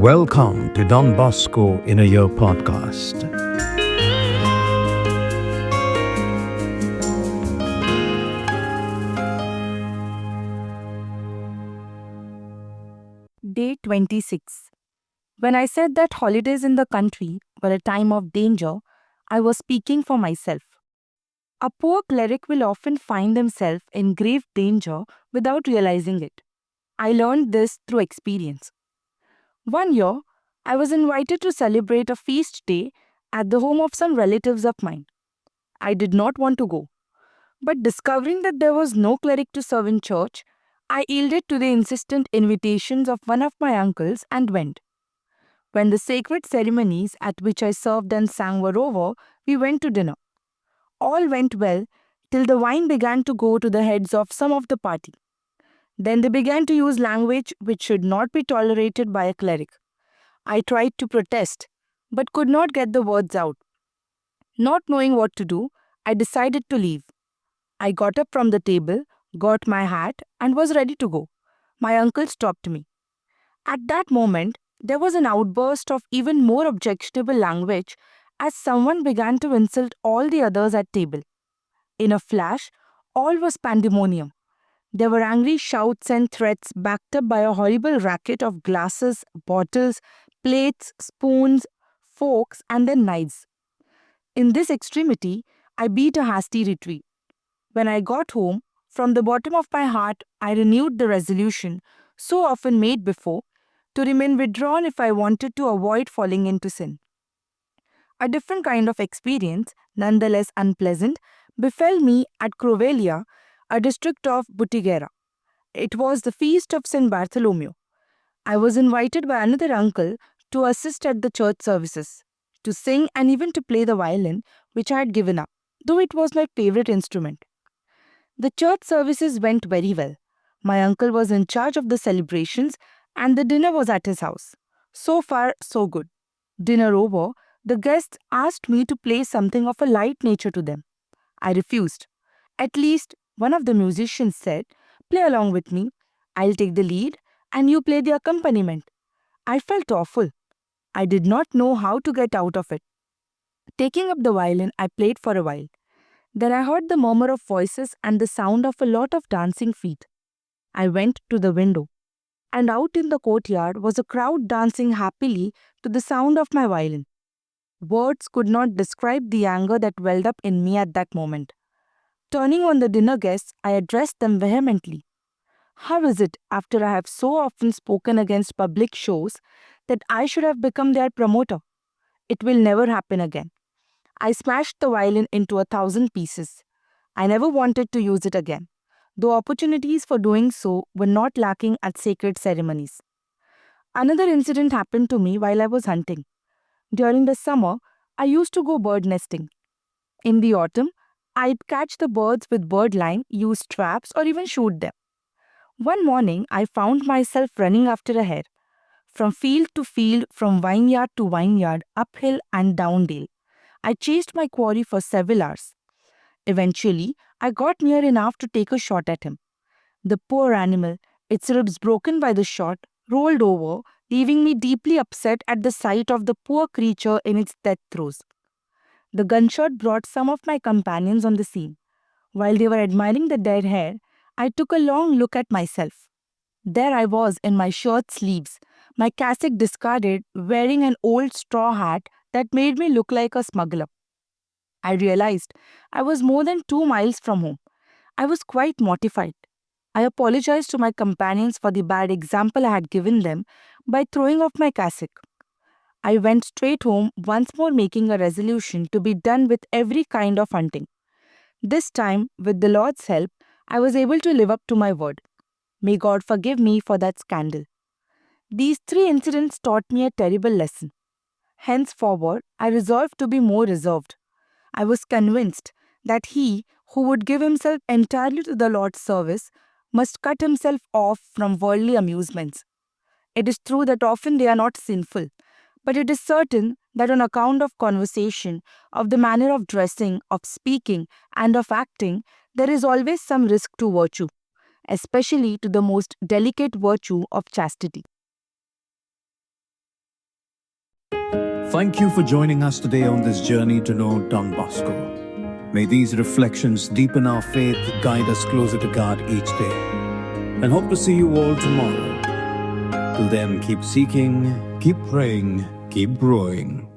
Welcome to Don Bosco in a Year podcast. Day 26. When I said that holidays in the country were a time of danger, I was speaking for myself. A poor cleric will often find themselves in grave danger without realizing it. I learned this through experience. One year, I was invited to celebrate a feast day at the home of some relatives of mine. I did not want to go, but discovering that there was no cleric to serve in church, I yielded to the insistent invitations of one of my uncles and went. When the sacred ceremonies at which I served and sang were over, we went to dinner. All went well till the wine began to go to the heads of some of the party. Then they began to use language which should not be tolerated by a cleric. I tried to protest, but could not get the words out. Not knowing what to do, I decided to leave. I got up from the table, got my hat, and was ready to go. My uncle stopped me. At that moment, there was an outburst of even more objectionable language as someone began to insult all the others at table. In a flash, all was pandemonium. There were angry shouts and threats backed up by a horrible racket of glasses, bottles, plates, spoons, forks, and then knives. In this extremity, I beat a hasty retreat. When I got home, from the bottom of my heart, I renewed the resolution, so often made before, to remain withdrawn if I wanted to avoid falling into sin. A different kind of experience, nonetheless unpleasant, befell me at Crovelia, a district of Butigeira. It was the feast of St. Bartholomew. I was invited by another uncle to assist at the church services, to sing and even to play the violin, which I had given up, though it was my favorite instrument. The church services went very well. My uncle was in charge of the celebrations and the dinner was at his house. So far, so good. Dinner over, the guests asked me to play something of a light nature to them. I refused. At least, one of the musicians said, "Play along with me. I'll take the lead and you play the accompaniment." I felt awful. I did not know how to get out of it. Taking up the violin, I played for a while. Then I heard the murmur of voices and the sound of a lot of dancing feet. I went to the window, and out in the courtyard was a crowd dancing happily to the sound of my violin. Words could not describe the anger that welled up in me at that moment. Turning on the dinner guests, I addressed them vehemently. How is it, after I have so often spoken against public shows, that I should have become their promoter? It will never happen again. I smashed the violin into 1,000 pieces. I never wanted to use it again, though opportunities for doing so were not lacking at sacred ceremonies. Another incident happened to me while I was hunting. During the summer, I used to go bird nesting. In the autumn, I'd catch the birds with bird line, use traps, or even shoot them. One morning, I found myself running after a hare, from field to field, from vineyard to vineyard, uphill and downdale. I chased my quarry for several hours. Eventually, I got near enough to take a shot at him. The poor animal, its ribs broken by the shot, rolled over, leaving me deeply upset at the sight of the poor creature in its death throes. The gunshot brought some of my companions on the scene. While they were admiring the dead hare, I took a long look at myself. There I was in my shirt sleeves, my cassock discarded, wearing an old straw hat that made me look like a smuggler. I realized I was more than 2 miles from home. I was quite mortified. I apologized to my companions for the bad example I had given them by throwing off my cassock. I went straight home, once more making a resolution to be done with every kind of hunting. This time, with the Lord's help, I was able to live up to my word. May God forgive me for that scandal. These 3 incidents taught me a terrible lesson. Henceforward, I resolved to be more reserved. I was convinced that he who would give himself entirely to the Lord's service must cut himself off from worldly amusements. It is true that often they are not sinful, but it is certain that on account of conversation, of the manner of dressing, of speaking, and of acting, there is always some risk to virtue, especially to the most delicate virtue of chastity. Thank you for joining us today on this journey to know Don Bosco. May these reflections deepen our faith, guide us closer to God each day, and hope to see you all tomorrow. Till then, keep seeking, keep praying, keep growing.